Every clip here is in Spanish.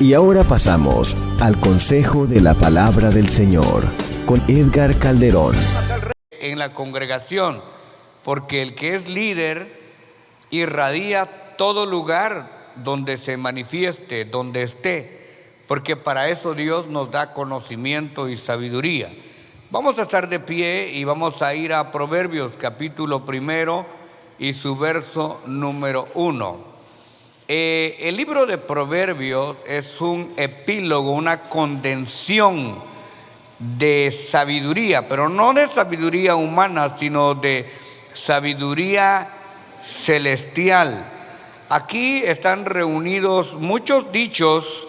Y ahora pasamos al consejo de la palabra del Señor con Edgar Calderón. En la congregación, porque el que es líder irradia todo lugar donde se manifieste, donde esté, porque para eso Dios nos da conocimiento y sabiduría. Vamos a estar de pie y vamos a ir a Proverbios capítulo 1 y su verso número 1. El libro de Proverbios es un epílogo, una condensación de sabiduría, pero no de sabiduría humana, sino de sabiduría celestial. Aquí están reunidos muchos dichos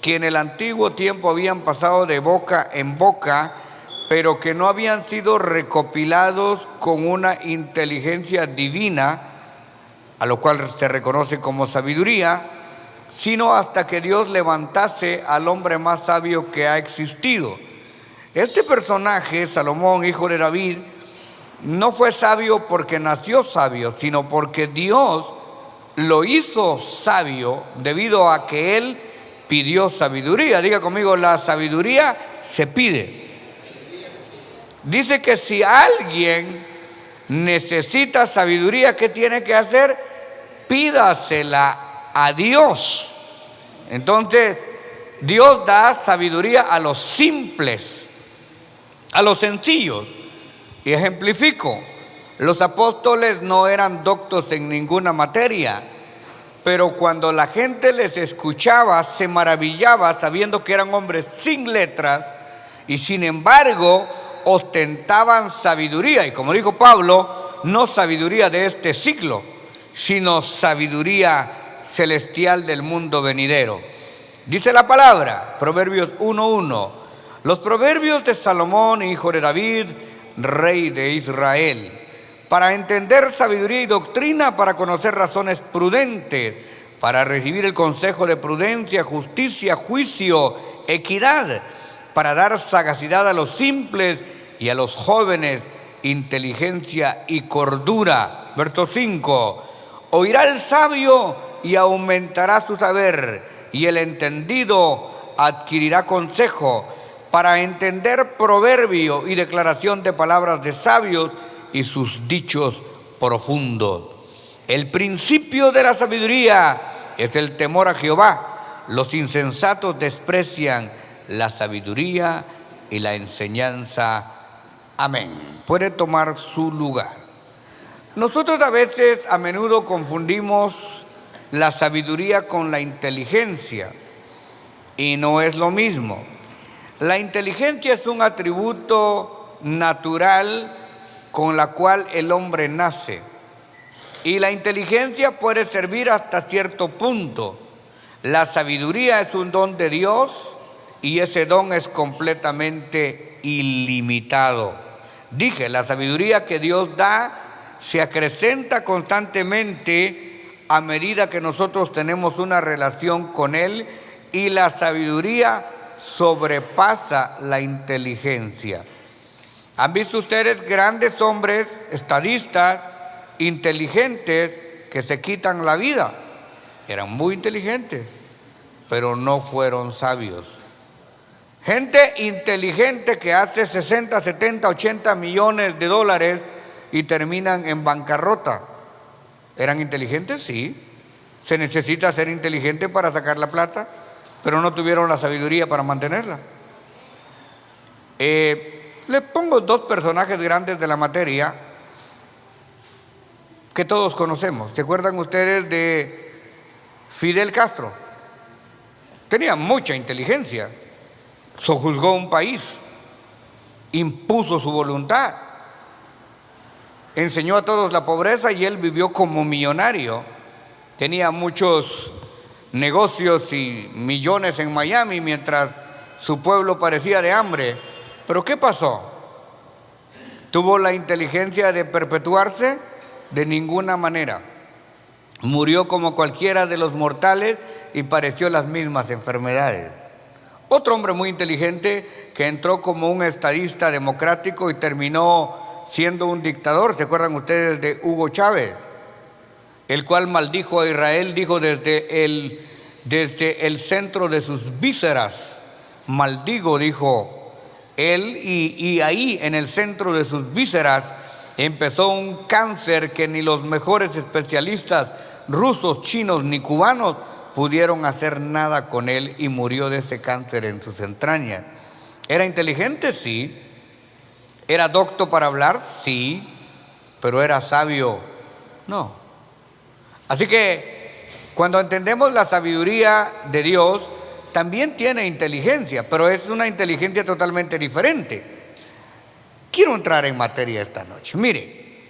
que en el antiguo tiempo habían pasado de boca en boca, pero que no habían sido recopilados con una inteligencia divina, a lo cual se reconoce como sabiduría, sino hasta que Dios levantase al hombre más sabio que ha existido. Este personaje, Salomón, hijo de David, no fue sabio porque nació sabio, sino porque Dios lo hizo sabio debido a que él pidió sabiduría. Diga conmigo, la sabiduría se pide. Dice que si alguien necesita sabiduría, ¿qué tiene que hacer? Pídasela a Dios. Entonces, Dios da sabiduría a los simples, a los sencillos. Y ejemplifico, los apóstoles no eran doctos en ninguna materia, pero cuando la gente les escuchaba, se maravillaba sabiendo que eran hombres sin letras y sin embargo ostentaban sabiduría. Y como dijo Pablo, no sabiduría de este siglo, sino sabiduría celestial del mundo venidero. Dice la palabra, Proverbios 1:1, los proverbios de Salomón, hijo de David, rey de Israel, para entender sabiduría y doctrina, para conocer razones prudentes, para recibir el consejo de prudencia, justicia, juicio, equidad, para dar sagacidad a los simples y a los jóvenes, inteligencia y cordura. Verso 5, oirá el sabio y aumentará su saber, y el entendido adquirirá consejo, para entender proverbio y declaración de palabras de sabios y sus dichos profundos. El principio de la sabiduría es el temor a Jehová. Los insensatos desprecian la sabiduría y la enseñanza. Amén. Puede tomar su lugar. Nosotros a menudo confundimos la sabiduría con la inteligencia, y no es lo mismo. La inteligencia es un atributo natural con la cual el hombre nace, y la inteligencia puede servir hasta cierto punto. La sabiduría es un don de Dios y ese don es completamente ilimitado. Dije, la sabiduría que Dios da se acrecenta constantemente a medida que nosotros tenemos una relación con Él, y la sabiduría sobrepasa la inteligencia. ¿Han visto ustedes grandes hombres, estadistas, inteligentes, que se quitan la vida? Eran muy inteligentes, pero no fueron sabios. Gente inteligente que hace 60, 70, 80 millones de dólares y terminan en bancarrota. ¿Eran inteligentes? Sí. Se necesita ser inteligente para sacar la plata, pero no tuvieron la sabiduría para mantenerla. Les pongo dos personajes grandes de la materia que todos conocemos. ¿Se acuerdan ustedes de Fidel Castro? Tenía mucha inteligencia, sojuzgó un país, impuso su voluntad, enseñó a todos la pobreza y él vivió como millonario. Tenía muchos negocios y millones en Miami mientras su pueblo parecía de hambre. ¿Pero qué pasó? ¿Tuvo la inteligencia de perpetuarse? De ninguna manera. Murió como cualquiera de los mortales y padeció las mismas enfermedades. Otro hombre muy inteligente que entró como un estadista democrático y terminó siendo un dictador. ¿Se acuerdan ustedes de Hugo Chávez? El cual maldijo a Israel, dijo desde desde el centro de sus vísceras. Maldigo, dijo él, y ahí en el centro de sus vísceras empezó un cáncer que ni los mejores especialistas rusos, chinos ni cubanos pudieron hacer nada con él, y murió de ese cáncer en sus entrañas. ¿Era inteligente? Sí. ¿Era docto para hablar? Sí. ¿Pero era sabio? No. Así que cuando entendemos la sabiduría de Dios, también tiene inteligencia, pero es una inteligencia totalmente diferente. Quiero entrar en materia esta noche. Mire,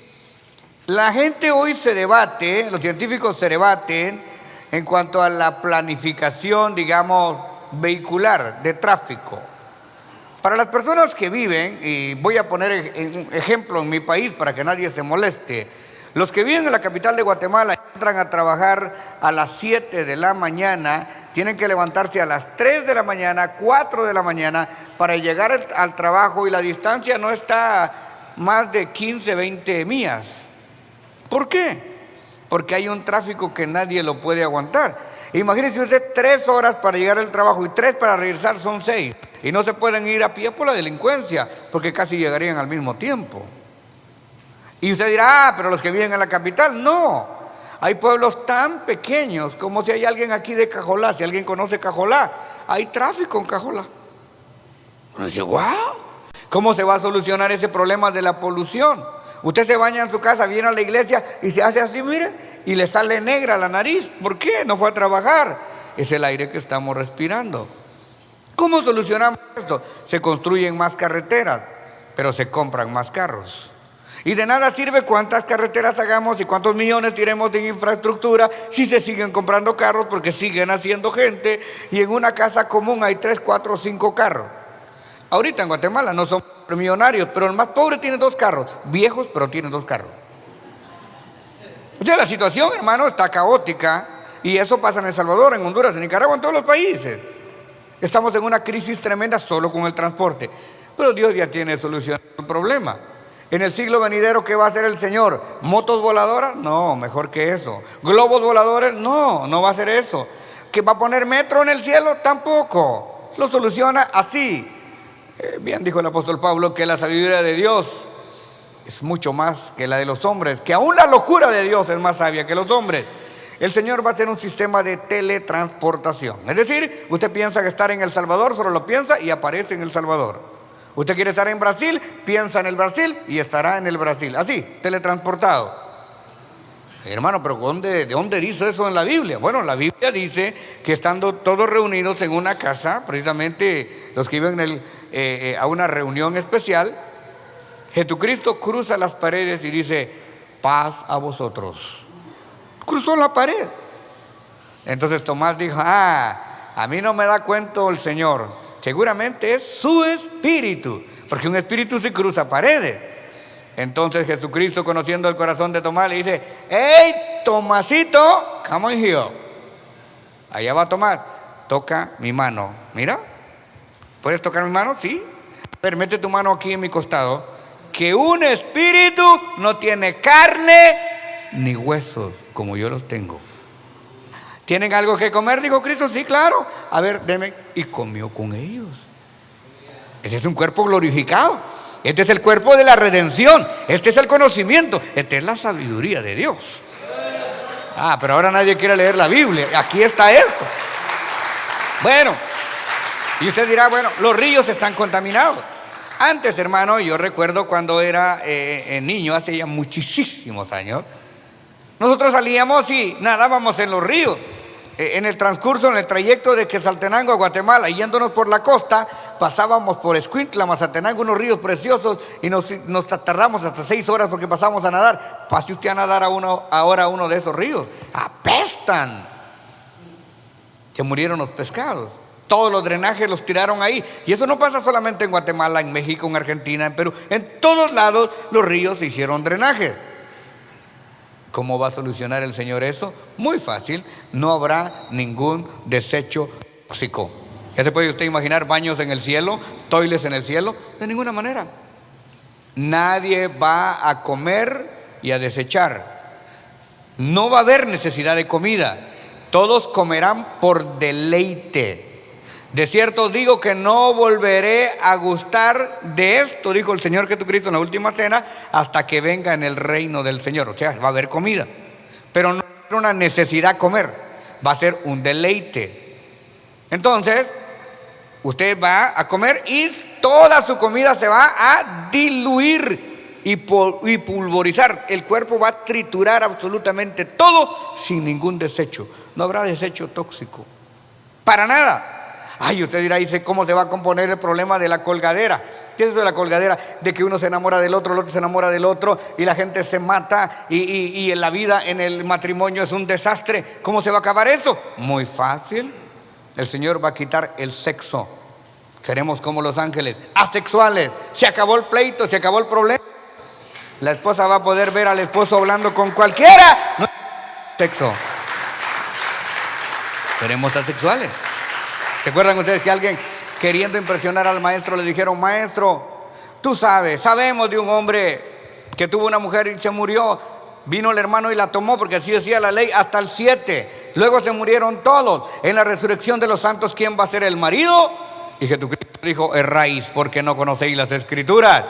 la gente hoy se debate, los científicos se debaten en cuanto a la planificación, digamos, vehicular de tráfico. Para las personas que viven, y voy a poner un ejemplo en mi país para que nadie se moleste, los que viven en la capital de Guatemala entran a trabajar a las 7 de la mañana, tienen que levantarse a las 3 de la mañana, 4 de la mañana para llegar al trabajo, y la distancia no está más de 15, 20 millas. ¿Por qué? Porque hay un tráfico que nadie lo puede aguantar. Imagínense usted 3 horas para llegar al trabajo y 3 para regresar, son 6. Y no se pueden ir a pie por la delincuencia, porque casi llegarían al mismo tiempo. Y usted dirá, pero los que viven en la capital, no. Hay pueblos tan pequeños como si hay alguien aquí de Cajolá, si alguien conoce Cajolá, hay tráfico en Cajolá. Uno dice, wow, ¿cómo se va a solucionar ese problema de la polución? Usted se baña en su casa, viene a la iglesia y se hace así, mire, y le sale negra la nariz. ¿Por qué? No fue a trabajar. Es el aire que estamos respirando. ¿Cómo solucionamos esto? Se construyen más carreteras, pero se compran más carros. Y de nada sirve cuántas carreteras hagamos y cuántos millones tiremos en infraestructura si se siguen comprando carros, porque siguen haciendo gente, y en una casa común hay 3, 4, 5 carros. Ahorita en Guatemala no son millonarios, pero el más pobre tiene 2 carros, viejos, pero tiene 2 carros. O sea, la situación, hermano, está caótica, y eso pasa en El Salvador, en Honduras, en Nicaragua, en todos los países. Estamos en una crisis tremenda solo con el transporte, pero Dios ya tiene solución al problema. En el siglo venidero, ¿qué va a hacer el Señor? ¿Motos voladoras? No, mejor que eso. ¿Globos voladores? No, no va a hacer eso. ¿Que va a poner metro en el cielo? Tampoco. Lo soluciona así. Bien dijo el apóstol Pablo que la sabiduría de Dios es mucho más que la de los hombres, que aún la locura de Dios es más sabia que los hombres. El Señor va a hacer un sistema de teletransportación. Es decir, usted piensa que estar en El Salvador, solo lo piensa y aparece en El Salvador. Usted quiere estar en Brasil, piensa en el Brasil y estará en el Brasil. Así, teletransportado. Hermano, pero ¿de dónde dice eso en la Biblia? Bueno, la Biblia dice que estando todos reunidos en una casa, precisamente los que iban a una reunión especial, Jesucristo cruza las paredes y dice, paz a vosotros. Cruzó la pared. Entonces Tomás dijo, a mí no me da cuento el Señor. Seguramente es su espíritu, porque un espíritu sí cruza paredes. Entonces Jesucristo, conociendo el corazón de Tomás, le dice, hey, Tomasito, come on here. Allá va Tomás, toca mi mano. Mira, ¿puedes tocar mi mano? Sí. A ver, mete tu mano aquí en mi costado. Que un espíritu no tiene carne ni huesos, como yo los tengo. ¿Tienen algo que comer? Dijo Cristo, sí, claro. A ver, deme. Y comió con ellos. Este es un cuerpo glorificado. Este es el cuerpo de la redención. Este es el conocimiento. Esta es la sabiduría de Dios. Pero ahora nadie quiere leer la Biblia. Aquí está esto. Bueno, y usted dirá, bueno, los ríos están contaminados. Antes, hermano, yo recuerdo cuando era niño, hace ya muchísimos años, nosotros salíamos y nadábamos en los ríos. En el transcurso, en el trayecto de Quetzaltenango a Guatemala, yéndonos por la costa, pasábamos por Escuintla, Mazatenango, unos ríos preciosos, y nos tardamos hasta 6 horas porque pasamos a nadar. Pase usted a nadar ahora a uno de esos ríos. Apestan. Se murieron los pescados. Todos los drenajes los tiraron ahí. Y eso no pasa solamente en Guatemala, en México, en Argentina, en Perú. En todos lados los ríos se hicieron drenajes. ¿Cómo va a solucionar el Señor eso? Muy fácil, no habrá ningún desecho tóxico. ¿Ya se puede usted imaginar baños en el cielo, toiles en el cielo? De ninguna manera. Nadie va a comer y a desechar. No va a haber necesidad de comida. todos comerán por deleite. De cierto os digo que no volveré a gustar de esto, dijo el Señor Jesucristo en la última cena, hasta que venga en el reino del Señor. O sea, va a haber comida, pero no es una necesidad comer, va a ser un deleite. Entonces, usted va a comer y toda su comida se va a diluir y pulverizar. El cuerpo va a triturar absolutamente todo sin ningún desecho. No habrá desecho tóxico, para nada. Ay, usted dirá, dice, ¿cómo se va a componer el problema de la colgadera? ¿Qué es eso de la colgadera? De que uno se enamora del otro, el otro se enamora del otro y la gente se mata y en la vida, en el matrimonio es un desastre. ¿Cómo se va a acabar eso? Muy fácil. El Señor va a quitar el sexo. Seremos como los ángeles, asexuales. Se acabó el pleito, se acabó el problema. La esposa va a poder ver al esposo hablando con cualquiera. No hay sexo. Seremos asexuales. ¿Se acuerdan ustedes que alguien, queriendo impresionar al maestro, le dijeron: maestro, tú sabemos de un hombre que tuvo una mujer y se murió? Vino el hermano y la tomó, porque así decía la ley, hasta el 7. Luego se murieron todos. En la resurrección de los santos, ¿quién va a ser el marido? Y Jesucristo dijo: erráis porque no conocéis las Escrituras.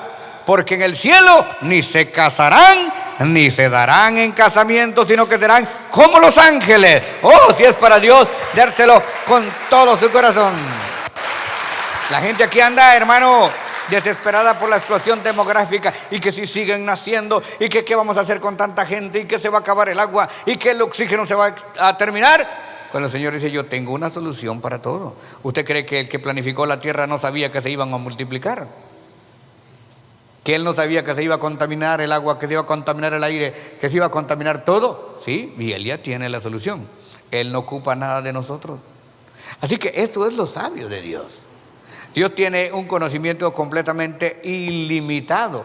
Porque en el cielo ni se casarán, ni se darán en casamiento, sino que serán como los ángeles. Oh, si es para Dios, dárselo con todo su corazón. La gente aquí anda, hermano, desesperada por la explosión demográfica, y que si siguen naciendo, y que qué vamos a hacer con tanta gente, y que se va a acabar el agua, y que el oxígeno se va a terminar. Cuando el Señor dice: yo tengo una solución para todo. ¿Usted cree que el que planificó la tierra no sabía que se iban a multiplicar? ¿Que Él no sabía que se iba a contaminar el agua, que se iba a contaminar el aire, que se iba a contaminar todo? Sí, y Él ya tiene la solución. Él no ocupa nada de nosotros. Así que esto es lo sabio de Dios. Dios tiene un conocimiento completamente ilimitado,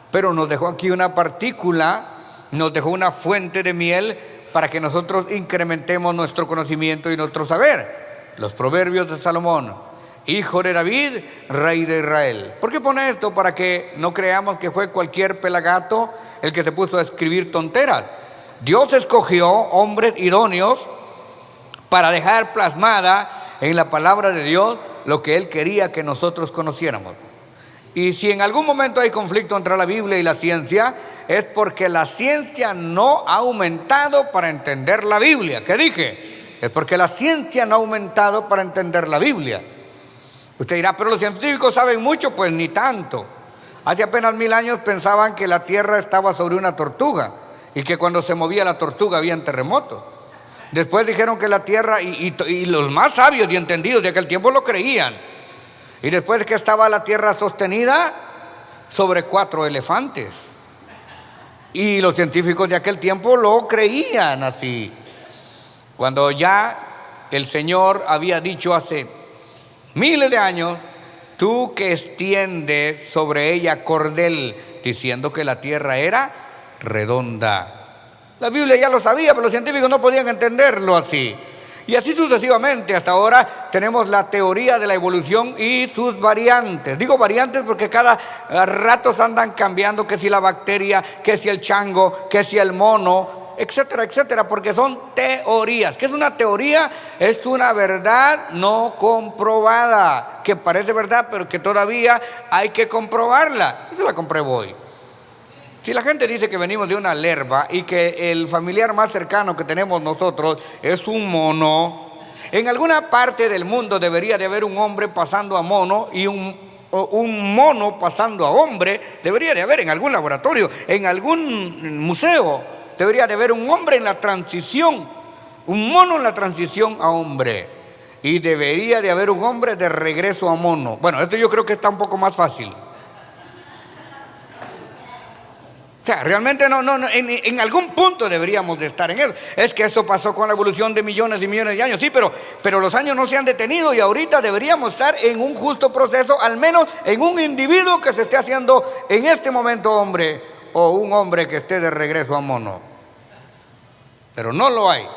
pero nos dejó aquí una partícula, nos dejó una fuente de miel para que nosotros incrementemos nuestro conocimiento y nuestro saber. Los proverbios de Salomón, hijo de David, rey de Israel. ¿Por qué pone esto? Para que no creamos que fue cualquier pelagato el que se puso a escribir tonteras. Dios escogió hombres idóneos para dejar plasmada en la palabra de Dios lo que Él quería que nosotros conociéramos. Y si en algún momento hay conflicto entre la Biblia y la ciencia, es porque la ciencia no ha aumentado para entender la Biblia. ¿Qué dije? Es porque la ciencia no ha aumentado para entender la Biblia. Usted dirá: pero los científicos saben mucho. Pues ni tanto. Hace apenas 1000 años pensaban que la tierra estaba sobre una tortuga y que cuando se movía la tortuga habían terremotos. Después dijeron que la tierra, y los más sabios y entendidos de aquel tiempo lo creían. Y después que estaba la tierra sostenida sobre 4 elefantes. Y los científicos de aquel tiempo lo creían así. Cuando ya el Señor había dicho hace miles de años: tú que extiendes sobre ella cordel, diciendo que la tierra era redonda. La Biblia ya lo sabía, pero los científicos no podían entenderlo así. Y así sucesivamente. Hasta ahora tenemos la teoría de la evolución y sus variantes. Digo variantes porque cada rato andan cambiando, que si la bacteria, que si el chango, que si el mono, etcétera, etcétera, porque son teorías. ¿Qué es una teoría? Es una verdad no comprobada, que parece verdad, pero que todavía hay que comprobarla. Yo la compruebo hoy. Si la gente dice que venimos de una lerva y que el familiar más cercano que tenemos nosotros es un mono, en alguna parte del mundo debería de haber un hombre pasando a mono y un mono pasando a hombre. Debería de haber en algún laboratorio, en algún museo. Debería de haber un hombre en la transición, un mono en la transición a hombre. Y debería de haber un hombre de regreso a mono. Bueno, esto yo creo que está un poco más fácil. O sea, realmente en algún punto deberíamos de estar en eso. Es que eso pasó con la evolución de millones y millones de años. Sí, pero los años no se han detenido y ahorita deberíamos estar en un justo proceso, al menos en un individuo que se esté haciendo en este momento hombre, o un hombre que esté de regreso a mono. Pero no lo hay.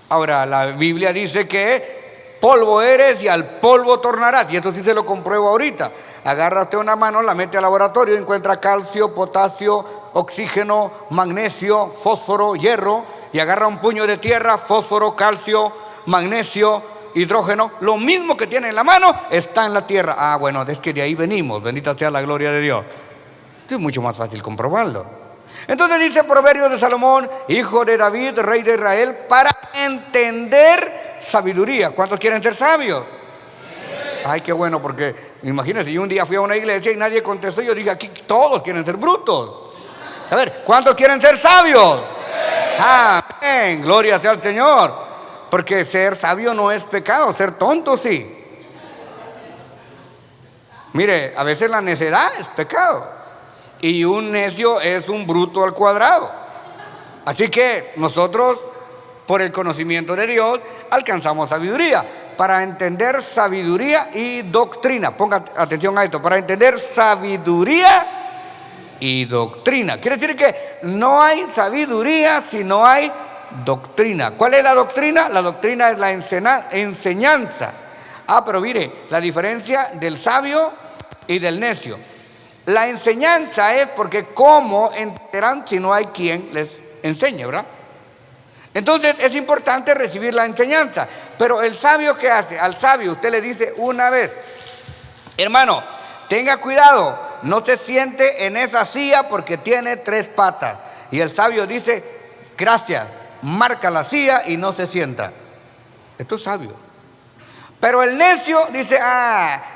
Ahora, la Biblia dice que polvo eres y al polvo tornarás, y esto sí se lo compruebo ahorita. Agárrate una mano, la mete al laboratorio, encuentra calcio, potasio, oxígeno, magnesio, fósforo, hierro, y agarra un puño de tierra, fósforo, calcio, magnesio, hidrógeno, lo mismo que tiene en la mano está en la tierra. Ah, bueno, es que de ahí venimos, bendita sea la gloria de Dios. Es mucho más fácil comprobarlo. Entonces dice Proverbios de Salomón, hijo de David, rey de Israel, para entender sabiduría. ¿Cuántos quieren ser sabios? Ay, qué bueno, porque imagínense, yo un día fui a una iglesia y nadie contestó. Yo dije, aquí todos quieren ser brutos. A ver, ¿cuántos quieren ser sabios? Amén, gloria sea al Señor. Porque ser sabio no es pecado, ser tonto sí. Mire, a veces la necedad es pecado y un necio es un bruto al cuadrado. Así que nosotros, por el conocimiento de Dios, alcanzamos sabiduría. Para entender sabiduría y doctrina, ponga atención a esto, para entender sabiduría y doctrina. Quiere decir que no hay sabiduría si no hay doctrina. ¿Cuál es la doctrina? La doctrina es la enseñanza. Pero mire, la diferencia del sabio y del necio. La enseñanza es porque ¿cómo entenderán si no hay quien les enseñe, verdad? Entonces es importante recibir la enseñanza. Pero el sabio, ¿qué hace? Al sabio usted le dice una vez, hermano, tenga cuidado, no se siente en esa silla porque tiene 3 patas. Y el sabio dice, gracias, marca la silla y no se sienta. Esto es sabio. Pero el necio dice,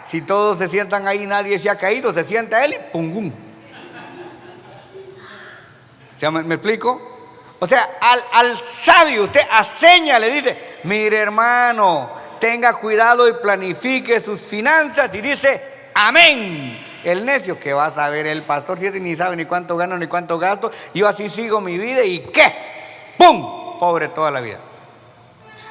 si todos se sientan ahí, nadie se ha caído, se sienta él y pum. ¿Me explico? O sea, al sabio usted a seña le dice, mire hermano, tenga cuidado y planifique sus finanzas, y dice, amén. El necio, que va a saber el pastor si ni sabe ni cuánto gano ni cuánto gasto, yo así sigo mi vida y ¿qué? ¡Pum! Pobre toda la vida.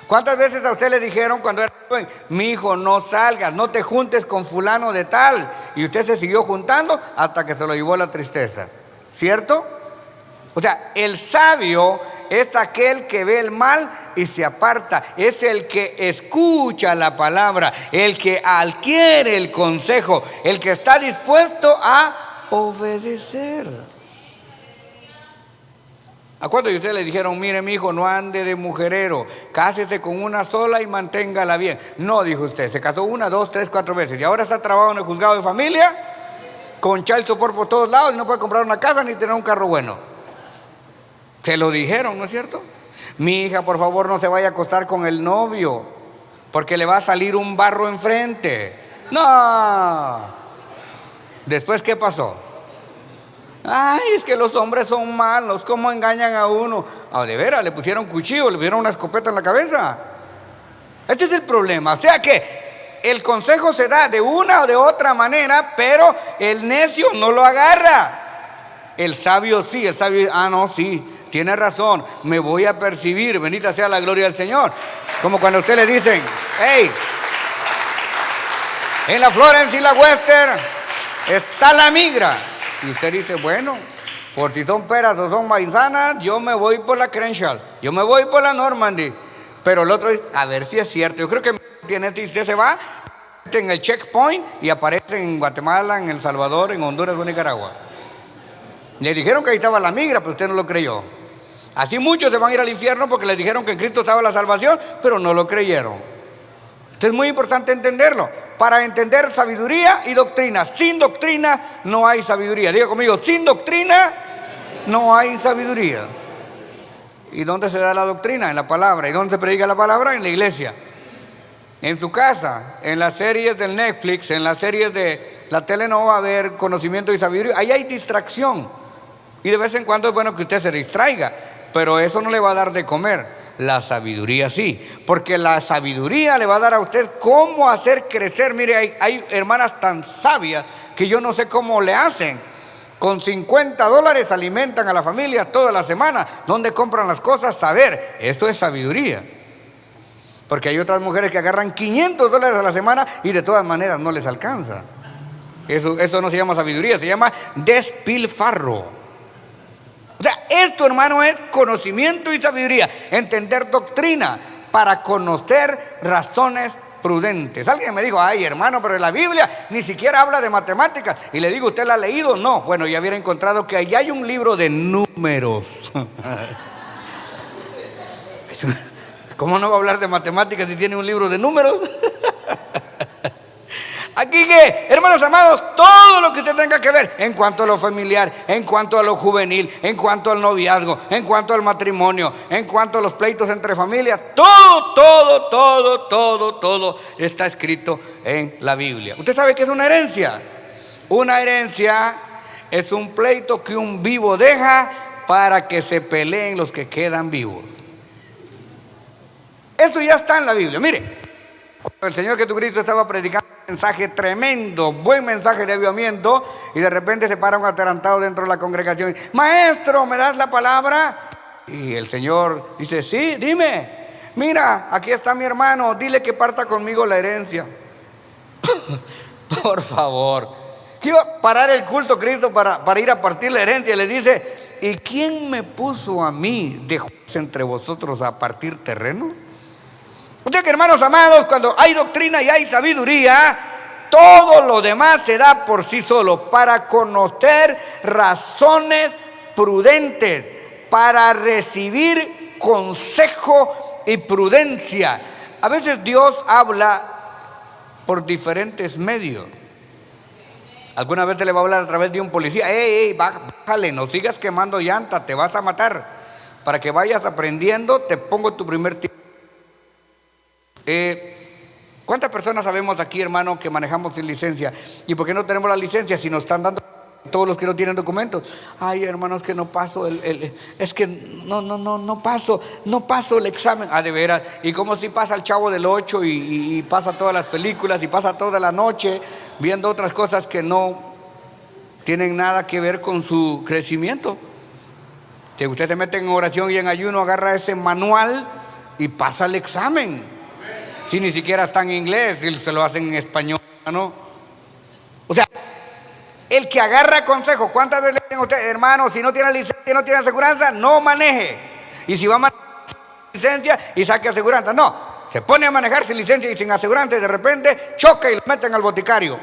¿Cuántas veces a usted le dijeron cuando era joven, mi hijo, no salgas, no te juntes con fulano de tal? Y usted se siguió juntando hasta que se lo llevó la tristeza, ¿cierto? O sea, el sabio es aquel que ve el mal y se aparta. Es el que escucha la palabra, el que adquiere el consejo, el que está dispuesto a obedecer. ¿A cuántos de ustedes le dijeron, mire mi hijo, no ande de mujerero, cásese con una sola y manténgala bien? No, dijo usted, se casó 1, 2, 3, 4 veces y ahora está trabajando en el juzgado de familia, con child support por todos lados y no puede comprar una casa ni tener un carro bueno. Se lo dijeron, ¿no es cierto? Mi hija, por favor, no se vaya a acostar con el novio, porque le va a salir un barro enfrente. No. Después, ¿qué pasó? Ay, es que los hombres son malos, ¿cómo engañan a uno? De veras, le pusieron cuchillo, le pusieron una escopeta en la cabeza. Este es el problema. O sea que el consejo se da de una o de otra manera, pero el necio no lo agarra. El sabio sí, el sabio, no, sí, tiene razón, me voy a percibir, bendita sea la gloria del Señor. Como cuando a usted le dicen, hey, en la Florence y la Western está la migra. Y usted dice, bueno, por si son peras o son manzanas, yo me voy por la Crenshaw, yo me voy por la Normandy. Pero el otro dice, a ver si es cierto, yo creo que tiene, y usted se va en el checkpoint y aparece en Guatemala, en El Salvador, en Honduras o Nicaragua. Le dijeron que ahí estaba la migra, pero usted no lo creyó. Así muchos se van a ir al infierno porque les dijeron que en Cristo estaba la salvación, pero no lo creyeron. Entonces es muy importante entenderlo. Para entender sabiduría y doctrina. Sin doctrina no hay sabiduría. Diga conmigo, sin doctrina no hay sabiduría. ¿Y dónde se da la doctrina? En la palabra. ¿Y dónde se predica la palabra? En la iglesia. En su casa, en las series del Netflix, en las series de la tele no va a haber conocimiento y sabiduría. Ahí hay distracción. Y de vez en cuando es bueno que usted se distraiga, pero eso no le va a dar de comer. La sabiduría sí, porque la sabiduría le va a dar a usted cómo hacer crecer. Mire, hay hermanas tan sabias que yo no sé cómo le hacen. Con $50 alimentan a la familia toda la semana. ¿Dónde compran las cosas? Saber, esto es sabiduría. Porque hay otras mujeres que agarran $500 a la semana y de todas maneras no les alcanza. Eso no se llama sabiduría, se llama despilfarro. O sea, esto, hermano, es conocimiento y sabiduría. Entender doctrina para conocer razones prudentes. Alguien me dijo, ay, hermano, pero en la Biblia ni siquiera habla de matemáticas. Y le digo, ¿usted la ha leído? No. Bueno, ya hubiera encontrado que ahí hay un libro de números. ¿Cómo no va a hablar de matemáticas si tiene un libro de números? Aquí que, hermanos amados, todo lo que usted tenga que ver en cuanto a lo familiar, en cuanto a lo juvenil, en cuanto al noviazgo, en cuanto al matrimonio, en cuanto a los pleitos entre familias, todo está escrito en la Biblia. ¿Usted sabe qué es una herencia? Una herencia es un pleito que un vivo deja para que se peleen los que quedan vivos. Eso ya está en la Biblia. Mire, cuando el Señor Jesucristo estaba predicando un mensaje tremendo, buen mensaje de avivamiento, y de repente se para un atarantado dentro de la congregación y dice: maestro, ¿me das la palabra? Y el Señor dice: sí, dime. Mira, aquí está mi hermano, dile que parta conmigo la herencia. Por favor. Que iba a parar el culto Cristo para ir a partir la herencia. Y le dice: ¿y quién me puso a mí de juez entre vosotros a partir terreno? O sea que, hermanos amados, cuando hay doctrina y hay sabiduría, todo lo demás se da por sí solo, para conocer razones prudentes, para recibir consejo y prudencia. A veces Dios habla por diferentes medios. Alguna vez le va a hablar a través de un policía: ey, bájale, no sigas quemando llanta, te vas a matar. Para que vayas aprendiendo, te pongo tu primer tiro. ¿Cuántas personas sabemos aquí, hermano, que manejamos sin licencia? ¿Y por qué no tenemos la licencia si nos están dando todos los que no tienen documentos? Ay, hermanos, que no paso es que no paso el examen. Ah, de veras. Y como si pasa el Chavo del 8 y pasa todas las películas y pasa toda la noche viendo otras cosas que no tienen nada que ver con su crecimiento. Si usted se mete en oración y en ayuno, agarra ese manual y pasa el examen. Si ni siquiera está en inglés, si se lo hacen en español, ¿no? O sea, el que agarra consejo, ¿cuántas veces le dicen a usted: hermano, si no tiene licencia, no tiene aseguranza, no maneje? Y si va a manejar sin licencia y saque aseguranza, no, se pone a manejar sin licencia y sin aseguranza y de repente choca y lo meten al boticario.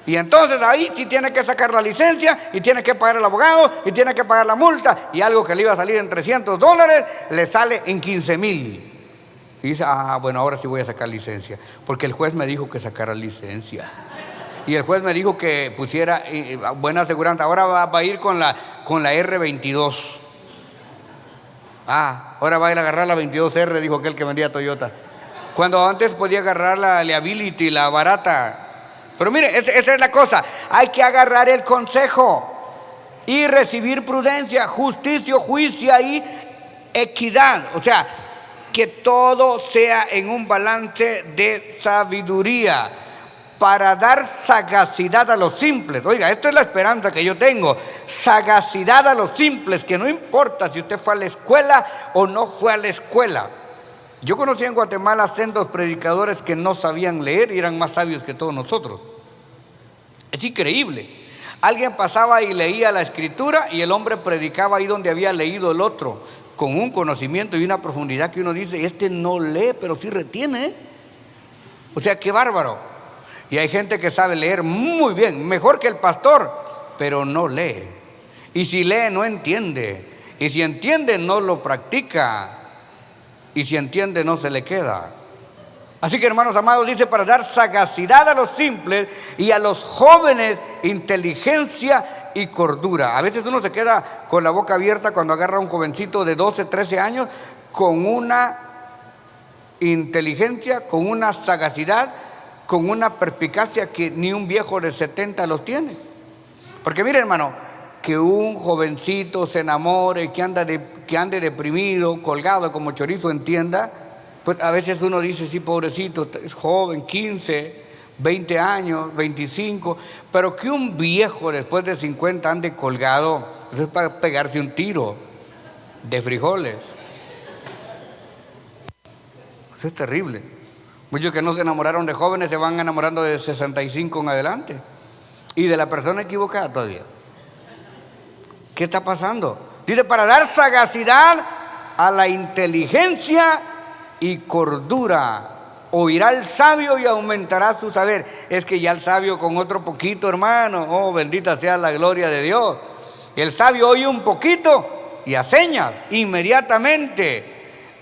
Y entonces ahí sí tiene que sacar la licencia y tiene que pagar el abogado y tiene que pagar la multa, y algo que le iba a salir en $300 le sale en 15,000. Y dice: bueno, ahora sí voy a sacar licencia, porque el juez me dijo que sacara licencia. Y el juez me dijo que pusiera buena aseguranza. Ahora va a ir con la R22. Ahora va a ir a agarrar la 22R, dijo aquel que vendía Toyota. Cuando antes podía agarrar la Liability, la barata. Pero mire, esa es la cosa. Hay que agarrar el consejo y recibir prudencia, justicia, juicio y equidad. O sea, que todo sea en un balance de sabiduría, para dar sagacidad a los simples. Oiga, esto es la esperanza que yo tengo: sagacidad a los simples, que no importa si usted fue a la escuela o no fue a la escuela. Yo conocí en Guatemala sendos predicadores que no sabían leer y eran más sabios que todos nosotros. Es increíble. Alguien pasaba y leía la escritura y el hombre predicaba ahí donde había leído el otro, con un conocimiento y una profundidad que uno dice: este no lee, pero sí retiene. O sea, qué bárbaro. Y hay gente que sabe leer muy bien, mejor que el pastor, pero no lee. Y si lee, no entiende. Y si entiende, no lo practica. Y si entiende, no se le queda. Así que, hermanos amados, dice: para dar sagacidad a los simples y a los jóvenes inteligencia y cordura. A veces uno se queda con la boca abierta cuando agarra a un jovencito de 12, 13 años con una inteligencia, con una sagacidad, con una perspicacia que ni un viejo de 70 los tiene. Porque mire, hermano, que un jovencito se enamore, que ande deprimido, colgado como chorizo en tienda, pues a veces uno dice: sí, pobrecito, es joven, 15, 20 años, 25, pero que un viejo después de 50 ande colgado, eso es para pegarse un tiro de frijoles. Eso es terrible. Muchos que no se enamoraron de jóvenes se van enamorando de 65 en adelante, y de la persona equivocada todavía. ¿Qué está pasando? Dice: para dar sagacidad a la inteligencia y cordura. Oirá el sabio y aumentará su saber. Es que ya el sabio con otro poquito, hermano, oh, bendita sea la gloria de Dios. El sabio oye un poquito y a señas inmediatamente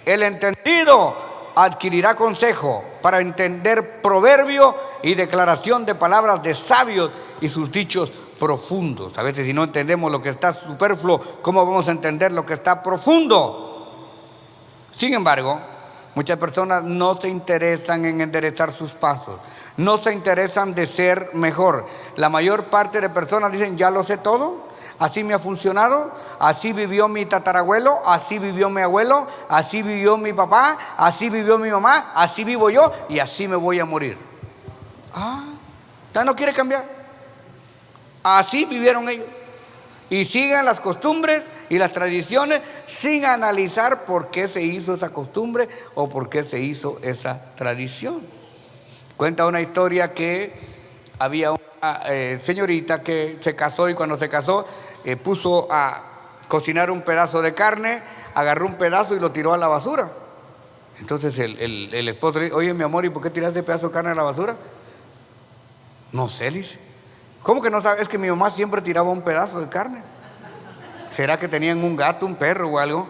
El entendido adquirirá consejo para entender proverbio y declaración de palabras de sabios y sus dichos profundos. A veces si no entendemos lo que está superfluo, ¿cómo vamos a entender lo que está profundo? Sin embargo, muchas personas no se interesan en enderezar sus pasos, no se interesan de ser mejor. La mayor parte de personas dicen, ya lo sé todo, así me ha funcionado, así vivió mi tatarabuelo, así vivió mi abuelo, así vivió mi papá, así vivió mi mamá, así vivo yo y así me voy a morir. Ya no quiere cambiar. Así vivieron ellos. Y siguen las costumbres y las tradiciones sin analizar por qué se hizo esa costumbre o por qué se hizo esa tradición. Cuenta una historia que había una señorita que se casó y cuando se casó puso a cocinar un pedazo de carne, agarró un pedazo y lo tiró a la basura. Entonces el esposo le dice, oye mi amor, ¿y por qué tiraste el pedazo de carne a la basura? No sé, dice. ¿Cómo que no sabes? Es que mi mamá siempre tiraba un pedazo de carne. ¿Será que tenían un gato, un perro o algo?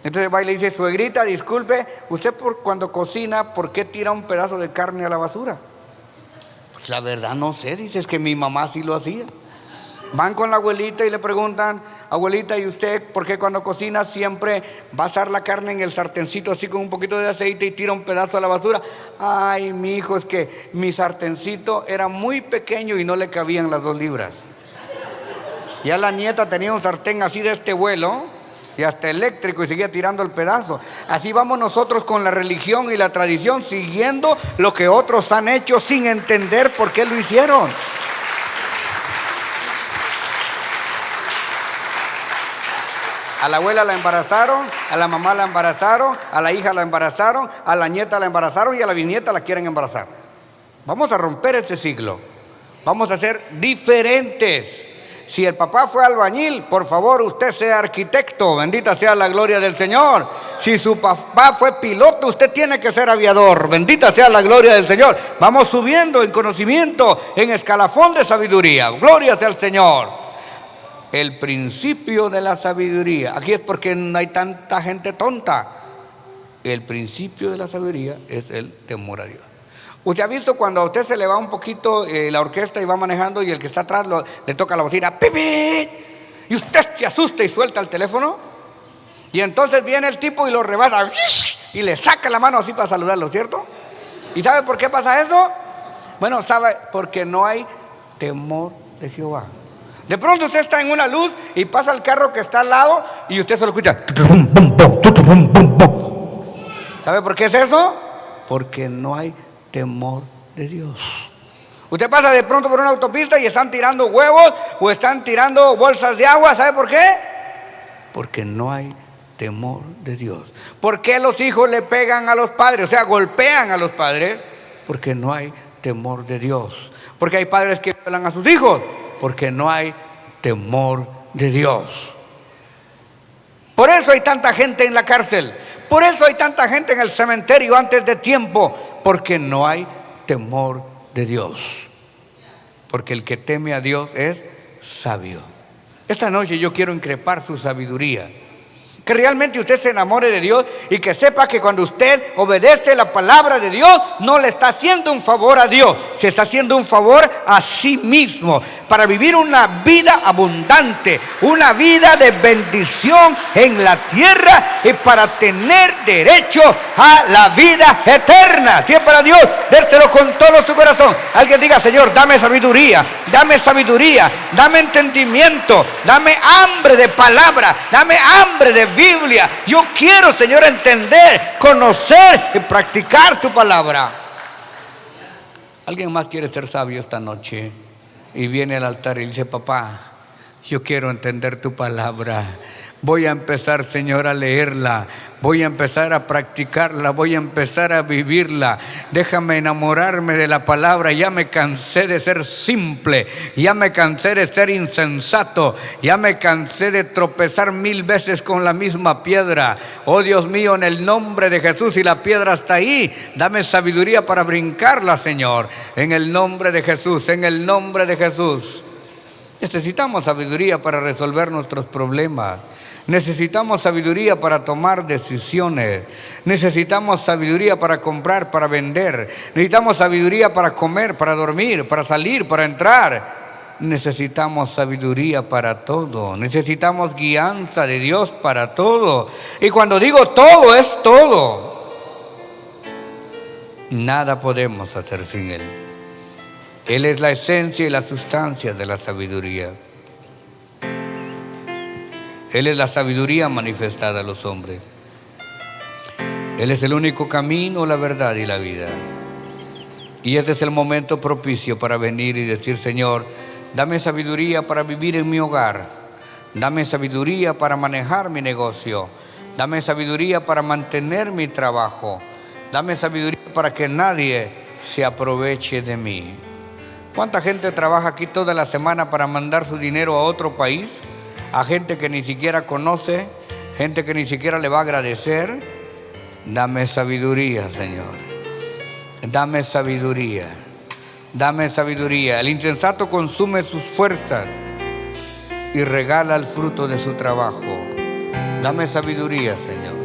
Entonces va y le dice, suegrita, disculpe, usted cuando cocina, ¿por qué tira un pedazo de carne a la basura? Pues la verdad no sé, dice, es que mi mamá sí lo hacía. Van con la abuelita y le preguntan, abuelita, ¿y usted por qué cuando cocina siempre va a asar la carne en el sartencito así con un poquito de aceite y tira un pedazo a la basura? Ay, mi hijo, es que mi sartencito era muy pequeño y no le cabían las 2 libras. Ya la nieta tenía un sartén así de este vuelo y hasta eléctrico y seguía tirando el pedazo. Así vamos nosotros con la religión y la tradición, siguiendo lo que otros han hecho sin entender por qué lo hicieron. A la abuela la embarazaron, a la mamá la embarazaron, a la hija la embarazaron, a la nieta la embarazaron y a la bisnieta la quieren embarazar. Vamos a romper este siglo. Vamos a ser diferentes. Si el papá fue albañil, por favor usted sea arquitecto, bendita sea la gloria del Señor. Si su papá fue piloto, usted tiene que ser aviador, bendita sea la gloria del Señor. Vamos subiendo en conocimiento, en escalafón de sabiduría, gloria sea al Señor. El principio de la sabiduría, aquí es porque no hay tanta gente tonta. El principio de la sabiduría es el temor a Dios. ¿Usted ha visto cuando a usted se le va un poquito la orquesta y va manejando y el que está atrás le toca la bocina, ¡pipit! Y usted se asusta y suelta el teléfono? Y entonces viene el tipo y lo rebasa y le saca la mano así para saludarlo, ¿cierto? ¿Y sabe por qué pasa eso? Bueno, sabe, porque no hay temor de Jehová. De pronto usted está en una luz y pasa el carro que está al lado y usted solo escucha. ¿Sabe por qué es eso? Porque no hay temor de Dios. Usted pasa de pronto por una autopista y están tirando huevos o están tirando bolsas de agua. ¿Sabe por qué? Porque no hay temor de Dios. ¿Por qué los hijos le pegan a los padres? O sea, golpean a los padres. Porque no hay temor de Dios. Porque hay padres que violan a sus hijos. Porque no hay temor de Dios. Por eso hay tanta gente en la cárcel. Por eso hay tanta gente en el cementerio antes de tiempo. Porque no hay temor de Dios. Porque el que teme a Dios es sabio. Esta noche yo quiero increpar su sabiduría. Que realmente usted se enamore de Dios y que sepa que cuando usted obedece la palabra de Dios, no le está haciendo un favor a Dios, se está haciendo un favor a sí mismo, para vivir una vida abundante, una vida de bendición en la tierra y para tener derecho a la vida eterna. Si es para Dios, dérselo con todo su corazón. Alguien diga, Señor, dame sabiduría, dame entendimiento, dame hambre de palabra, dame hambre de Biblia. Yo quiero, Señor, entender, conocer y practicar tu palabra. ¿Alguien más quiere ser sabio esta noche? Y viene al altar y dice, papá, yo quiero entender tu palabra. Voy a empezar, Señor, a leerla. Voy a empezar a practicarla, voy a empezar a vivirla. Déjame enamorarme de la palabra. Ya me cansé de ser simple, ya me cansé de ser insensato, ya me cansé de tropezar 1000 veces con la misma piedra. Oh Dios mío, en el nombre de Jesús, si la piedra está ahí, dame sabiduría para brincarla, Señor. En el nombre de Jesús, en el nombre de Jesús. Necesitamos sabiduría para resolver nuestros problemas. Necesitamos sabiduría para tomar decisiones. Necesitamos sabiduría para comprar, para vender. Necesitamos sabiduría para comer, para dormir, para salir, para entrar. Necesitamos sabiduría para todo. Necesitamos guianza de Dios para todo. Y cuando digo todo, es todo. Nada podemos hacer sin Él. Él es la esencia y la sustancia de la sabiduría. Él es la sabiduría manifestada a los hombres. Él es el único camino, la verdad y la vida. Y este es el momento propicio para venir y decir: Señor, dame sabiduría para vivir en mi hogar. Dame sabiduría para manejar mi negocio. Dame sabiduría para mantener mi trabajo. Dame sabiduría para que nadie se aproveche de mí. ¿Cuánta gente trabaja aquí toda la semana para mandar su dinero a otro país? A gente que ni siquiera conoce, gente que ni siquiera le va a agradecer. Dame sabiduría, Señor. Dame sabiduría. Dame sabiduría. El insensato consume sus fuerzas y regala el fruto de su trabajo. Dame sabiduría, Señor,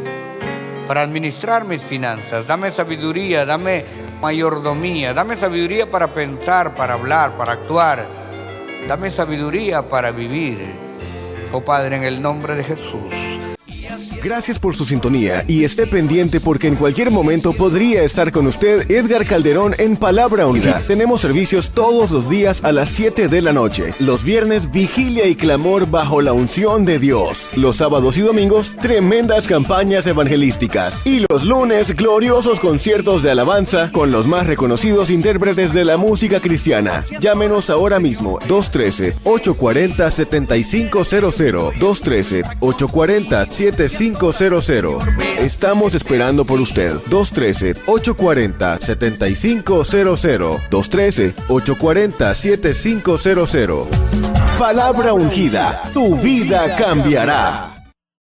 para administrar mis finanzas. Dame sabiduría, dame mayordomía. Dame sabiduría para pensar, para hablar, para actuar. Dame sabiduría para vivir. Oh Padre, en el nombre de Jesús. Gracias por su sintonía y esté pendiente porque en cualquier momento podría estar con usted Edgar Calderón en Palabra Unida. Tenemos servicios todos los días a las 7 de la noche. Los viernes, vigilia y clamor bajo la unción de Dios. Los sábados y domingos, tremendas campañas evangelísticas. Y los lunes, gloriosos conciertos de alabanza con los más reconocidos intérpretes de la música cristiana. Llámenos ahora mismo, 213-840-7500. 213-840-7500. Estamos esperando por usted. 213-840-7500. 213-840-7500. Palabra ungida, tu vida cambiará.